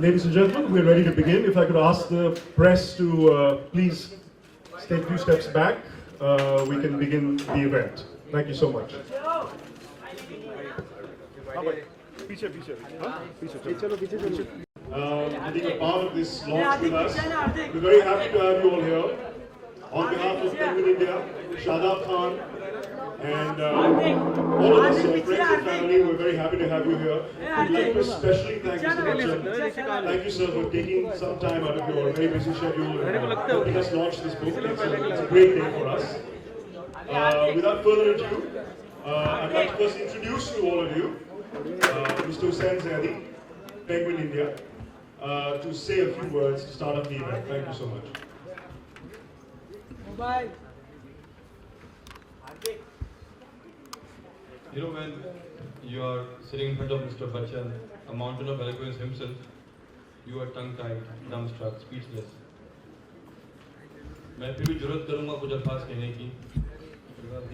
Ladies and gentlemen, we're ready to begin. If I could ask the press to please take 2 steps back, we can begin the event. Thank you so much. Being a part of this launch with us, we're very happy to have you all here. On behalf of Penguin India, Shadaab Khan, and all of us, friends and family, we're very happy to have you here. We'd like to especially thank Mr. Bachchan. Thank you, sir, for taking some time out of your very busy schedule and helping us launch this book. It's a great day for us. Without further ado, I'd like to first introduce to all of you Mr. Hussain Zaidi, Penguin India, to say a few words to start off the event. Thank you so much. Bye. You know, when you are sitting in front of Mr. Bachchan, a mountain of eloquence himself, you are tongue-tied, dumbstruck, speechless. मैं फिर भी जरूरत करूँगा कुछ अल्फाज कहने की.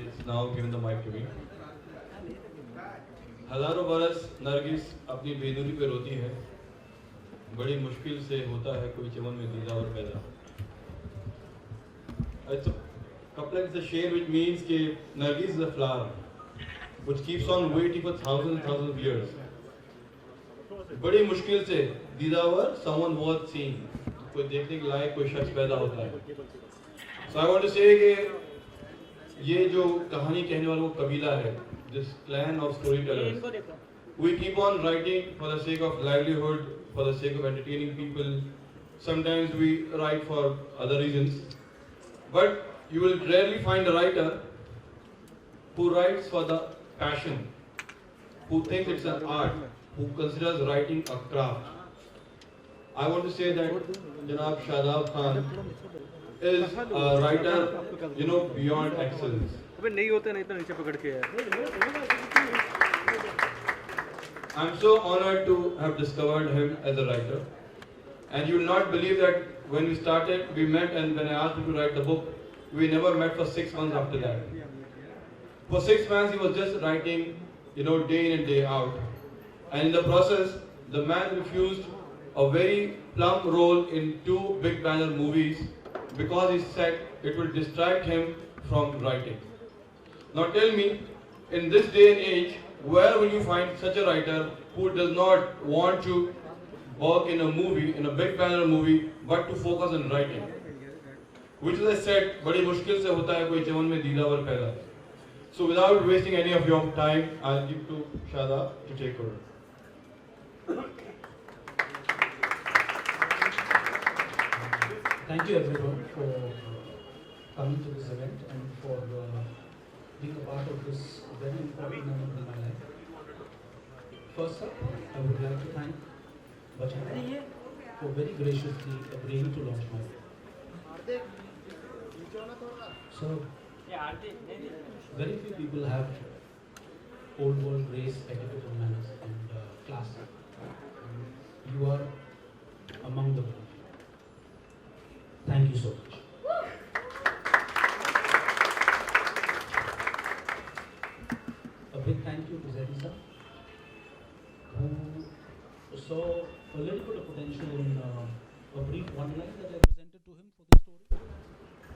It's now given the mic to me. हजारों बरस नरगिस अपनी बेनूरी पे रोती है. बड़ी मुश्किल से होता है कोई चमन में दीदा और पैदा. It's a couplet is a shade which means that Nargis is a flower which keeps on waiting for thousands and thousands of years. बड़ी मुश्किल से दीदावर someone worth seeing. कोई देखने के लायक कोई शख्स पैदा होता है. So I want to say कि ये जो कहानी कहने वाला वो कबीला है, this clan of storytellers, We keep on writing for the sake of livelihood, for the sake of entertaining people. Sometimes we write for other reasons. But you will rarely find a writer who writes for the passion, who thinks it's an art, who considers writing a craft. I want to say that Janab Shadaab Khan is a writer, beyond excellence. I'm so honored to have discovered him as a writer. And you will not believe that when we started, we met, and when I asked him to write the book, we never met for 6 months after that. For 6 months, he was just writing, day in and day out. And in the process, the man refused a very plump role in 2 big banner movies because he said it will distract him from writing. Now tell me, in this day and age, where will you find such a writer who does not want to work in a movie, in a big banner movie, but to focus on writing? Which, as I said, बड़ी मुश्किल से होता है कोई जीवन में दीदावर पैदा. So without wasting any of your time, I'll give to Shadaab to take over. Thank you everyone for coming to this event and for being a part of this very important moment in my life. First up, I would like to thank Bachchan for very graciously agreeing to launch my book. So, very few people have old world grace, etiquette and manners and class. You are among the group. Thank you so much. A big thank you to Zedisa, who saw a little bit of potential in a brief one-line that I presented to him for this story,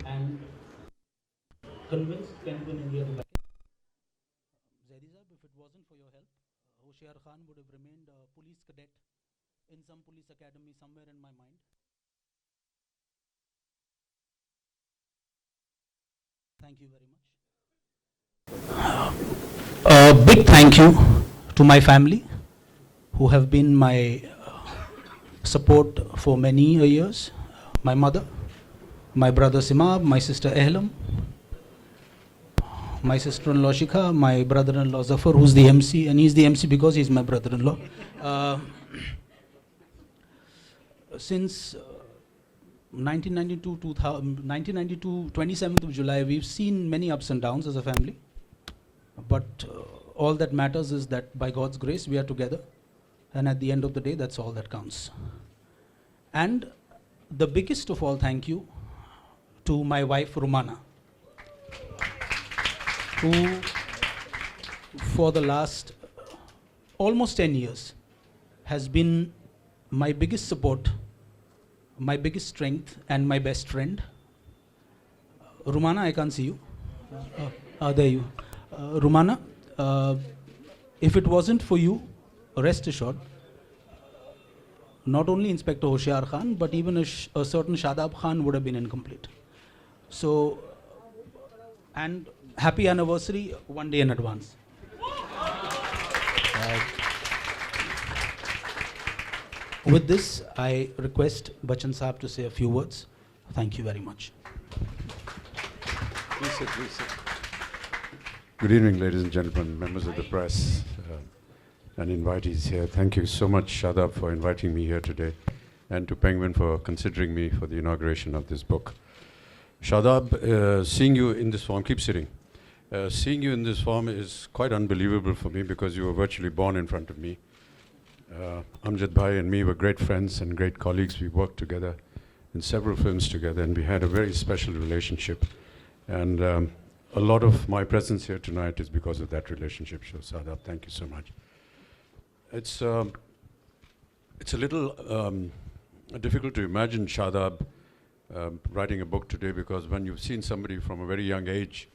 and convinced Kenwin India to back it. Zedisa, if it wasn't for your help, Hoshiar Khan would have remained a police cadet in some police academy somewhere in my mind. Thank you very much. A big thank you to my family, who have been my support for many years. My mother, my brother Simab, my sister Ehlam, my sister-in-law Shikha, my brother-in-law Zafar, who's the MC, and he's the MC because he's my brother-in-law. Since 1992, 27th of July, we've seen many ups and downs as a family. But all that matters is that by God's grace, we are together. And at the end of the day, that's all that counts. And the biggest of all thank you to my wife, Rumana, who for the last almost 10 years has been my biggest support, my biggest strength, and my best friend. Rumana, I can't see you. There you. Rumana, if it wasn't for you, rest assured, not only Inspector Hoshiar Khan, but even a certain Shadaab Khan would have been incomplete. So, and happy anniversary 1 day in advance. With this, I request Bachchan Saab to say a few words. Thank you very much. Please sit, please sit. Good evening, ladies and gentlemen, members of the press and invitees here. Thank you so much, Shadaab, for inviting me here today, and to Penguin for considering me for the inauguration of this book. Shadaab, seeing you in this form, keep sitting. Seeing you in this form is quite unbelievable for me because you were virtually born in front of me. Amjad Bhai and me were great friends and great colleagues. We worked together in several films together, and we had a very special relationship. And a lot of my presence here tonight is because of that relationship. So Shadaab, thank you so much. It's a little difficult to imagine Shadaab writing a book today, because when you've seen somebody from a very young age,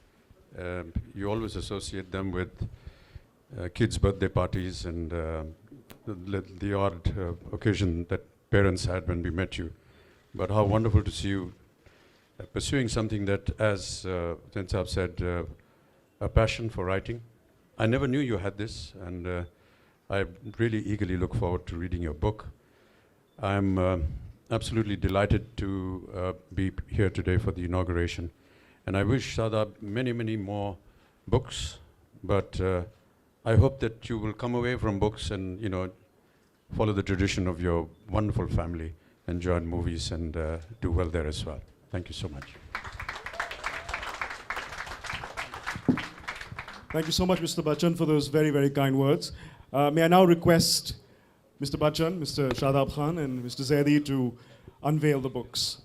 you always associate them with kids' birthday parties and the odd occasion that parents had when we met you. But how wonderful to see you pursuing something that, as Tensab said, a passion for writing. I never knew you had this, and I really eagerly look forward to reading your book. I'm absolutely delighted to be here today for the inauguration. And I wish Shadaab many, many more books, but I hope that you will come away from books and, follow the tradition of your wonderful family and join movies and do well there as well. Thank you so much. Thank you so much, Mr. Bachchan, for those very, very kind words. May I now request Mr. Bachchan, Mr. Shadaab Khan, and Mr. Zaidi to unveil the books.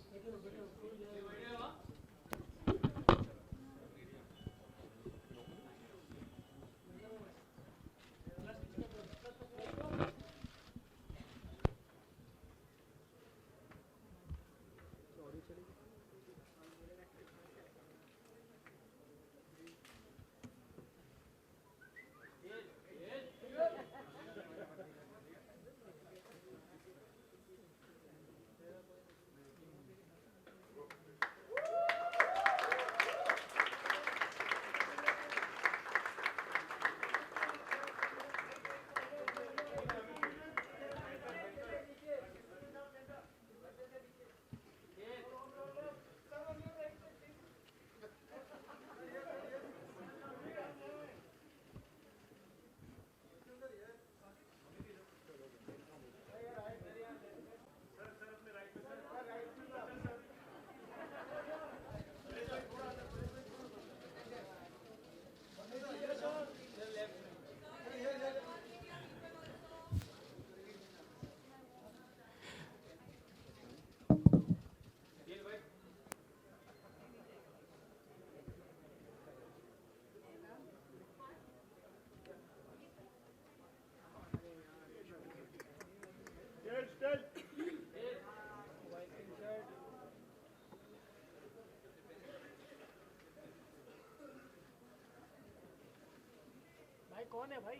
कौन है भाई?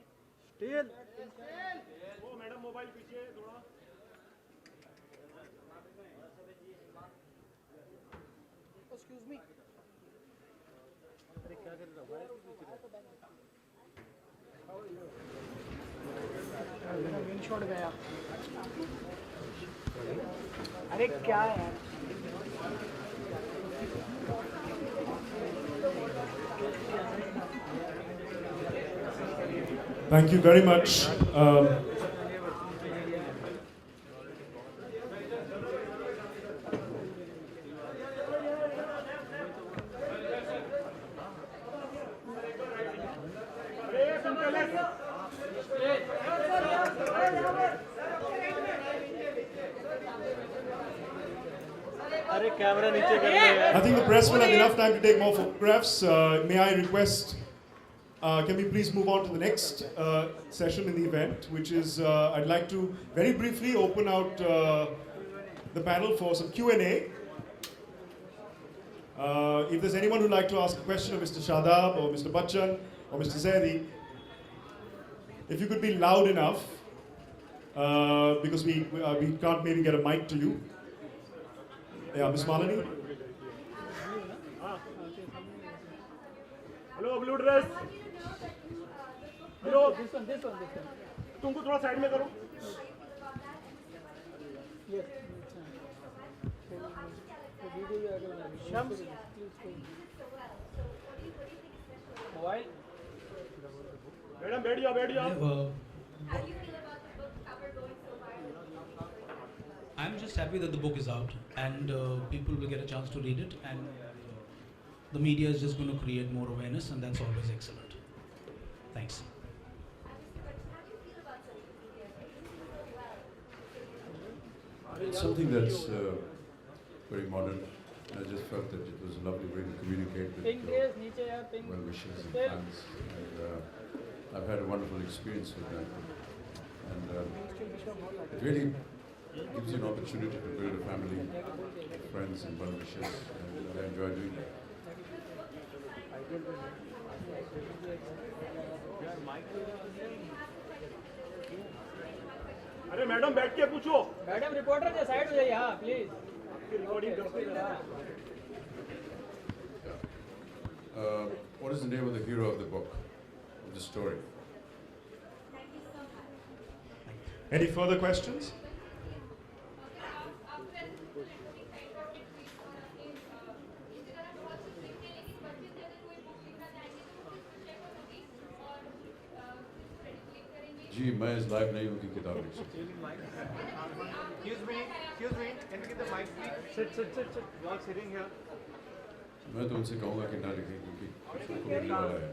Steel वो madam mobile पीछे थोड़ा. Excuse me. अरे क्या कर रहा है? मेरा विन शॉट गया. अरे क्या यार. Thank you very much. I think the press will have enough time to take more photographs. May I request, can we please move on to the next session in the event, which is, I'd like to very briefly open out the panel for some Q&A. If there's anyone who'd like to ask a question of Mr. Shadaab or Mr. Bachchan or Mr. Zaidi, if you could be loud enough, because we can't maybe get a mic to you. Yeah, Ms. Malini. Hello, blue dress. Hello. This one. तुमको थोड़ा side में करो. Yes. Shams. Mobile. Madam, बैठ जाओ. How do you feel about the book cover going so viral? I'm just happy that the book is out and people will get a chance to read it, and the media is just going to create more awareness, and that's always excellent. Thanks. It's something that's very modern. I just felt that it was a lovely way to communicate with well-wishers and fans. And I've had a wonderful experience with that. And it really gives you an opportunity to build a family, friends and well-wishers, and I enjoy doing that. अरे madam बैठ के पूछो. Madam reporter के side हो जाइए. हाँ please. What is the name of the hero of the book, of the story? Any further questions? जी मैं इस लायक नहीं हूँ कि किताब लिख सकूं। Excuse me, can you get the mic please? Sit. You all sitting here. मैं तो उनसे कहूँगा कि ना लिखें क्योंकि कुछ उनको मिलने वाला है।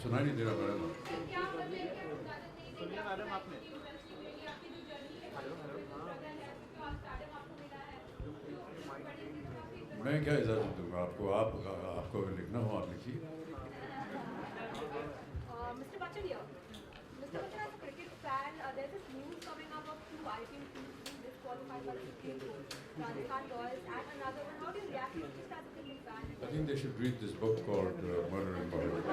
सुनाई नहीं दे रहा मैडम। सुनिए मैडम आपने। मैं क्या इजाज़त दूँगा आपको, आपको अगर लिखना हो आप लिखिए। Mr. Bachchan here. Mr. Bachchan, as a cricket fan, there's this news coming up of two IPL teams being disqualified by the Supreme Court, Rajasthan Royals and another one. How do you react to it just as a cricket fan? I think they should read this book called Murder in Bollywood.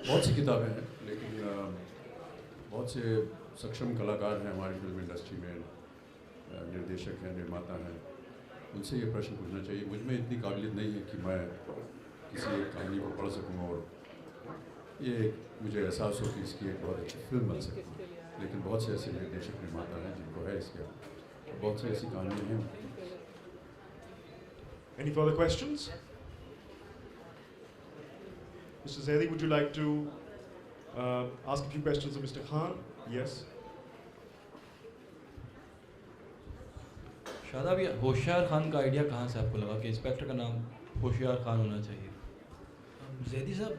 बहुत सी किताबें हैं लेकिन बहुत से सक्षम कलाकार हैं हमारी फिल्म इंडस्ट्री में, निर्देशक हैं, निर्माता हैं, उनसे ये प्रश्न पूछना चाहिए। मुझ में इतनी काबिलियत नहीं है कि मैं किसी एक कहानी को पढ़ सकूं और ये मुझे एहसास हो कि इसकी एक बहुत अच्छी फिल्म बन सकती है, लेकिन बहुत से ऐसे निर्देशक निर्माता हैं जिनको है इसके, बहुत सी ऐसी कहानियाँ हैं। Any further questions? Mr. Zaidi, would you like to ask a few questions of Mr. Khan? Yes. Shadab, ये होशियार खान का आइडिया कहाँ से आपको लगा कि इंस्पेक्टर का नाम होशियार खान होना चाहिए? जैदी साहब,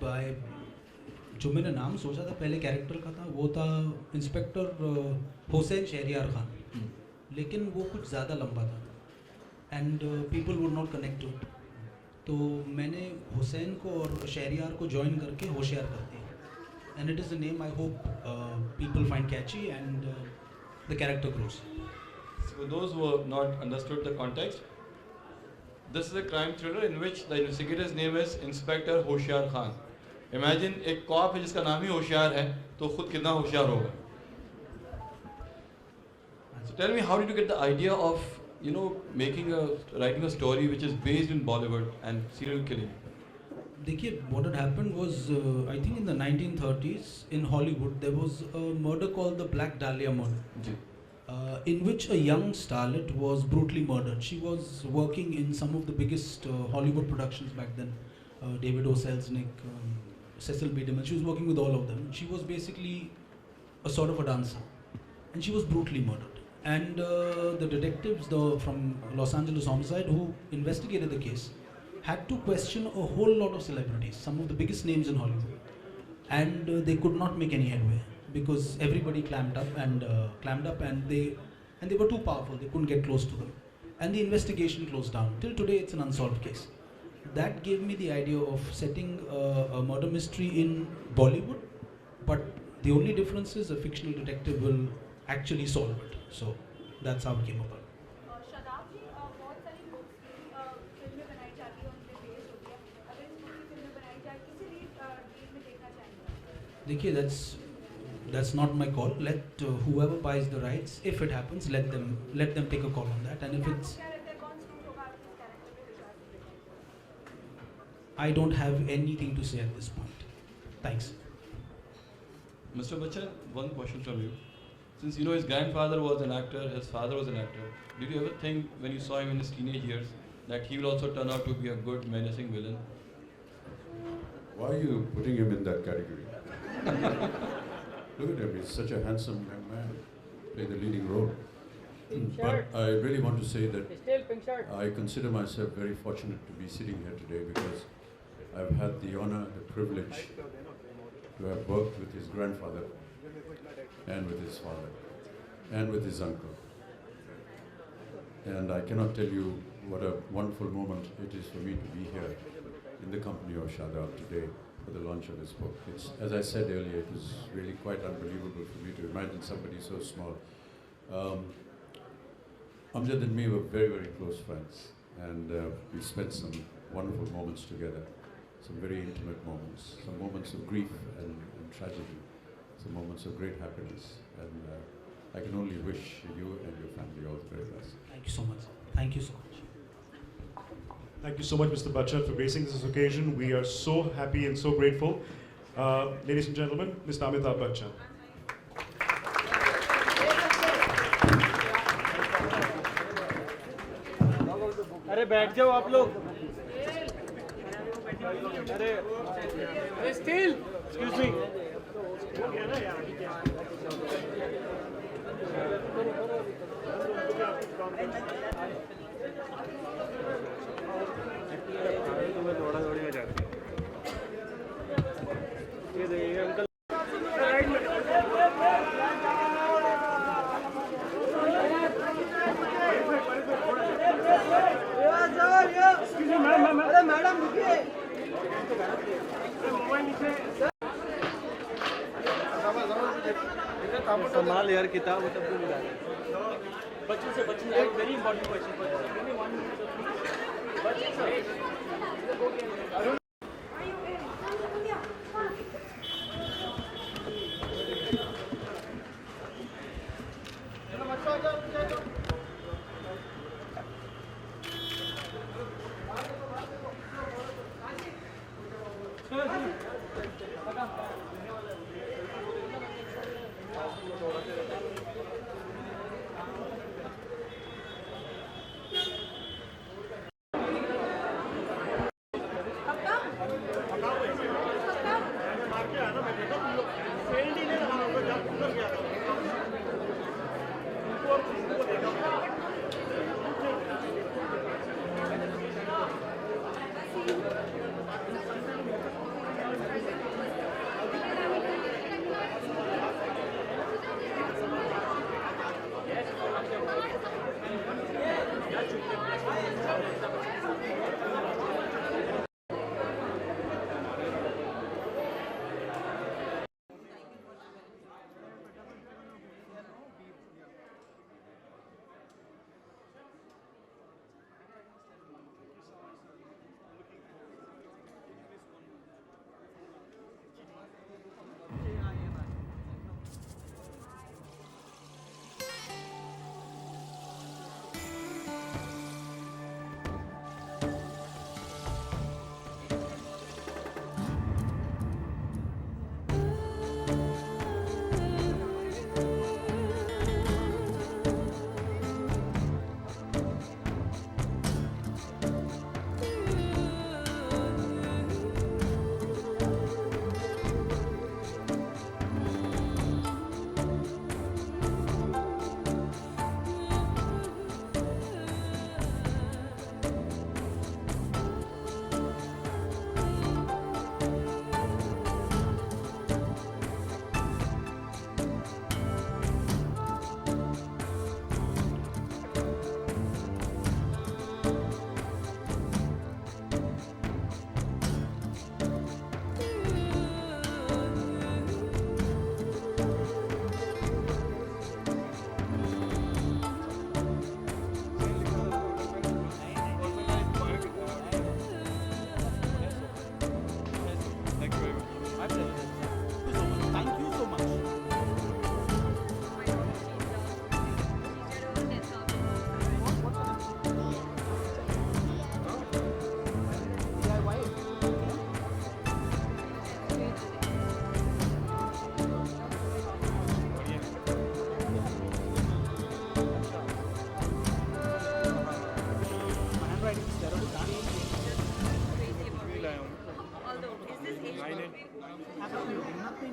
जो मैंने नाम सोचा था पहले कैरेक्टर का था वो था इंस्पेक्टर हुसैन शहरियार खान, लेकिन वो कुछ ज़्यादा लंबा था and people would not connect to it, तो मैंने हुसैन को और शहरियार को ज्वाइन करके होशियार कर दिया and it is the name I hope people find catchy and the character grows. For those who have not understood the context, this is a crime thriller in which the investigator's name is Inspector Hoshiar Khan. Imagine एक corp है जिसका नाम ही होशियार है, तो खुद कितना होशियार होगा। So tell me, how did you get the idea of, you know, writing a story which is based in Bollywood and serial killing? देखिए, what had happened was I think in the 1930s in Hollywood there was a murder called the Black Dahlia murder. In which a young starlet was brutally murdered. She was working in some of the biggest Hollywood productions back then, David O. Selznick, Cecil B. DeMille. She was working with all of them. She was basically a sort of a dancer, and she was brutally murdered. And the detectives from Los Angeles Homicide who investigated the case had to question a whole lot of celebrities, some of the biggest names in Hollywood, and they could not make any headway, because everybody clammed up and they were too powerful. They couldn't get close to them, and the investigation closed down. Till today, it's an unsolved case. That gave me the idea of setting a murder mystery in Bollywood, but the only difference is a fictional detective will actually solve it. So that's how it came about. Shadab जी, बहुत सारी books फिल्में बनाई जाती है, उन पे based होती है, अगर इस बुक की फिल्में बनाई जाए किसी भी डेट में देखना चाहेंगे? देखिए, that's not my call. Let whoever buys the rights, if it happens, let them take a call on that. And if it's, क्या रहता है, कौन सूट होगा आपके इस कैरेक्टर पे विश्वास? I don't have anything to say at this point. Thanks. Mr. Bachchan, one question from you. Since you know his grandfather was an actor, his father was an actor, did you ever think when you saw him in his teenage years that he will also turn out to be a good menacing villain? Why are you putting him in that category? Look at him, he's such a handsome young man, playing the leading role. But I really want to say that Still pink shirt. I consider myself very fortunate to be sitting here today because I've had the honor, the privilege to have worked with his grandfather and with his father and with his uncle. And I cannot tell you what a wonderful moment it is for me to be here in the company of Shadaab today for the launch of his book. It's, as I said earlier, it was really quite unbelievable for me to imagine somebody so small. Amjad and me were very, very close friends, and we spent some wonderful moments together, some very intimate moments, some moments of grief and tragedy, some moments of great happiness. And I can only wish you and your family all the very best. Thank you so much. Thank you so much. Thank you so much, Mr. Bachchan, for gracing this occasion. We are so happy and so grateful. Ladies and gentlemen, Mr. Amitabh Bachchan. अरे बैठ जाओ आप लोग अरे steel excuse me दौड़ा दौड़ी में जाते ये देखिए अंकल मैडम रुकिए मोबाइल नीचे संभाल यार किताब तब तो मिला बच्चों से एक very important question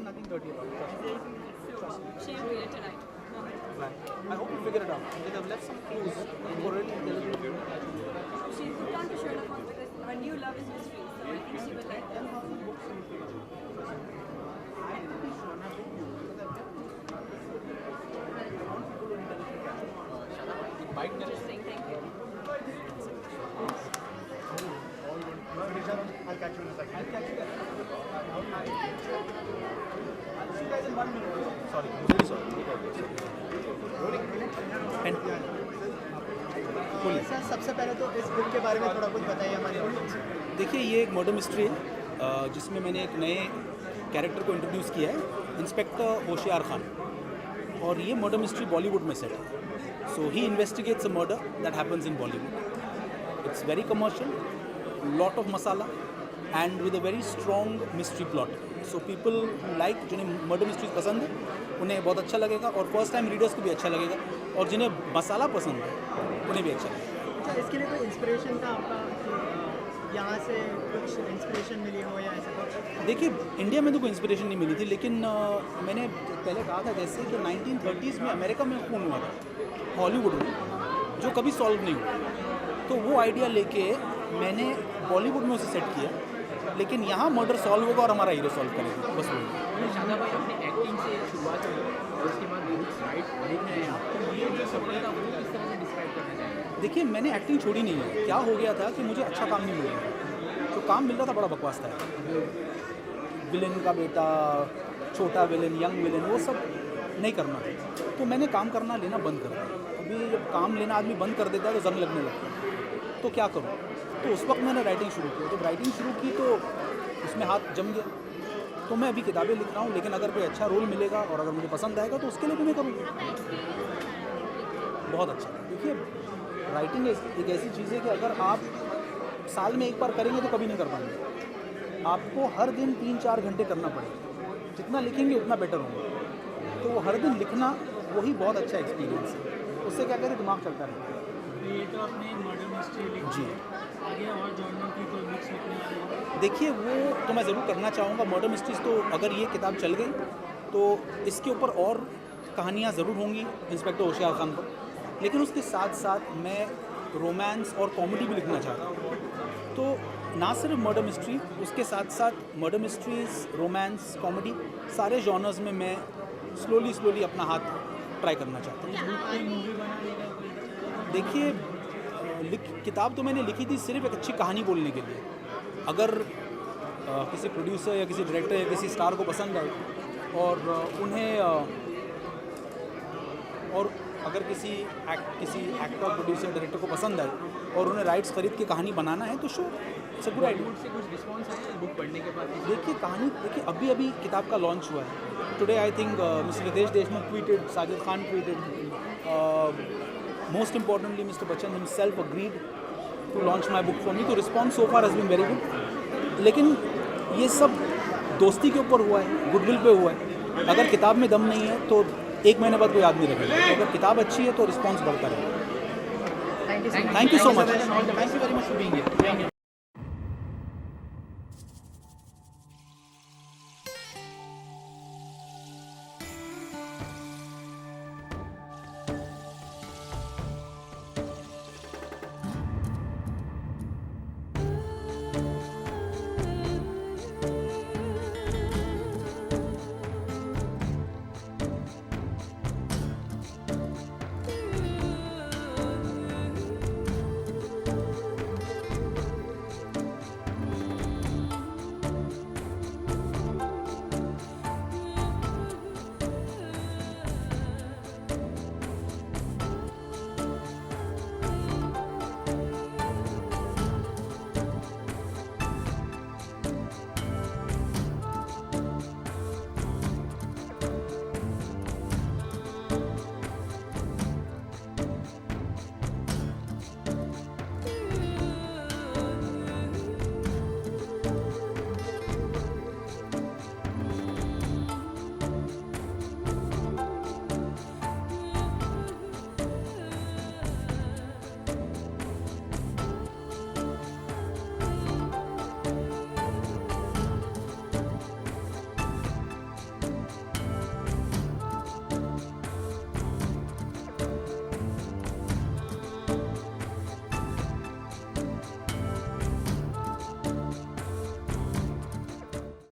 nothing dirty about it. She'll read it tonight. I hope you figure it out. They have left some clues for really intelligent people. She's hooked on to Sherlock Holmes because her new love is mystery, so I think she will like them. Interesting, thank you. I'll catch you in a second. I'll catch you there. I'll see you guys in 1 minute. Sorry, I'm very sorry. Sir सबसे पहले तो इस book के बारे में थोड़ा कुछ बताइए हमारे ऑडियंस को। देखिए ये एक मर्डर मिस्ट्री है जिसमें मैंने एक नए कैरेक्टर को इंट्रोड्यूस किया है, इंस्पेक्टर होशियार खान। और ये मर्डर मिस्ट्री बॉलीवुड में सेट है. So he investigates a murder that happens in Bollywood. It's very commercial, lot of masala and with a very strong mystery plot. So people like, जिन्हें मर्डर मिस्ट्रीज पसंद है उन्हें बहुत अच्छा लगेगा, और फर्स्ट टाइम रीडर्स को भी अच्छा लगेगा, और जिन्हें मसाला पसंद है उन्हें भी अच्छा लगेगा. अच्छा, इसके लिए कोई इंस्पिरेशन था आपका, यहाँ से कुछ इंस्पिरेशन मिली हो या ऐसा कुछ? देखिए, इंडिया में तो कोई इंस्पिरेशन नहीं मिली थी, लेकिन मैंने पहले कहा था जैसे कि 1930s में अमेरिका में खून हुआ था हॉलीवुड में, जो कभी सॉल्व नहीं हुआ. तो वो आइडिया लेके मैंने बॉलीवुड में उसे सेट किया, लेकिन यहाँ मर्डर सॉल्व होगा और हमारा हीरो सॉल्व करेगा, बस वही. शादाब भाई, अपनी एक्टिंग से शुरुआत हुई और उसके बाद बुक्स राइट लिख रहे हैं आप, तो ये जो सफलता वो किस तरह से डिस्क्राइब करना चाहिए? देखिए, मैंने एक्टिंग छोड़ी नहीं है. क्या हो गया था कि मुझे अच्छा काम नहीं मिल रहा, जो काम मिल रहा था बड़ा बकवास था. विलेन का बेटा, छोटा विलेन, यंग विलेन, वो सब नहीं करना था. तो मैंने काम करना लेना बंद कर दिया. अभी जब काम लेना आदमी बंद कर देता है तो जंग लगने लगता है. तो क्या करूँ? तो उस वक्त मैंने राइटिंग शुरू की. जब राइटिंग शुरू की तो उसमें हाथ जम गया. तो मैं अभी किताबें लिख रहा हूँ, लेकिन अगर कोई अच्छा रोल मिलेगा और अगर मुझे पसंद आएगा तो उसके लिए भी मैं करूँगा. बहुत अच्छा. देखिए, राइटिंग एक ऐसी चीज़ है कि अगर आप साल में एक बार करेंगे तो कभी नहीं कर पाएंगे. आपको हर दिन 3-4 घंटे करना पड़ेगा. जितना लिखेंगे उतना बेटर होगा. तो वो हर दिन लिखना वही बहुत अच्छा एक्सपीरियंस है. उससे क्या कहते, दिमाग चलता रहता है. ये तो अपने मर्डर मिस्ट्री लिखी जी. आगे और जॉनर की कोई बुक्स लिखने वाले हैं? देखिए, वो तो मैं ज़रूर करना चाहूँगा. मर्डर मिस्ट्रीज तो अगर ये किताब चल गई तो इसके ऊपर और कहानियाँ ज़रूर होंगी इंस्पेक्टर होशियार खान पर. लेकिन उसके साथ साथ मैं रोमांस और कॉमेडी भी लिखना चाहता हूँ. तो ना सिर्फ मर्डर मिस्ट्री, उसके साथ साथ मर्डर मिस्ट्रीज, रोमांस, कॉमेडी, सारे जॉनर्स में मैं स्लोली अपना हाथ ट्राई करना चाहता हूँ. देखिए, किताब तो मैंने लिखी थी सिर्फ एक अच्छी कहानी बोलने के लिए. अगर किसी प्रोड्यूसर या किसी डायरेक्टर या किसी स्टार को पसंद आए और उन्हें और अगर किसी एक्टर, प्रोड्यूसर, डायरेक्टर को पसंद आए और उन्हें राइट्स खरीद के कहानी बनाना है तो show it's a good idea. से कुछ रिस्पॉन्स आया बुक पढ़ने के बाद? देखिए, कहानी अभी किताब का लॉन्च हुआ है. Today I think mister Ritesh Deshmukh tweeted, Sajid Khan tweeted, most importantly Mr. Bachchan himself agreed to launch my book for me. तो response so far has been very good. लेकिन ये सब दोस्ती के ऊपर हुआ है, गुडविल पे हुआ है. अगर किताब में दम नहीं है तो 1 महीने बाद कोई आदमी रखेगा. अगर किताब अच्छी है तो रिस्पॉन्स बढ़ता रहेगा. Thank you so much. Thank you very much for being here.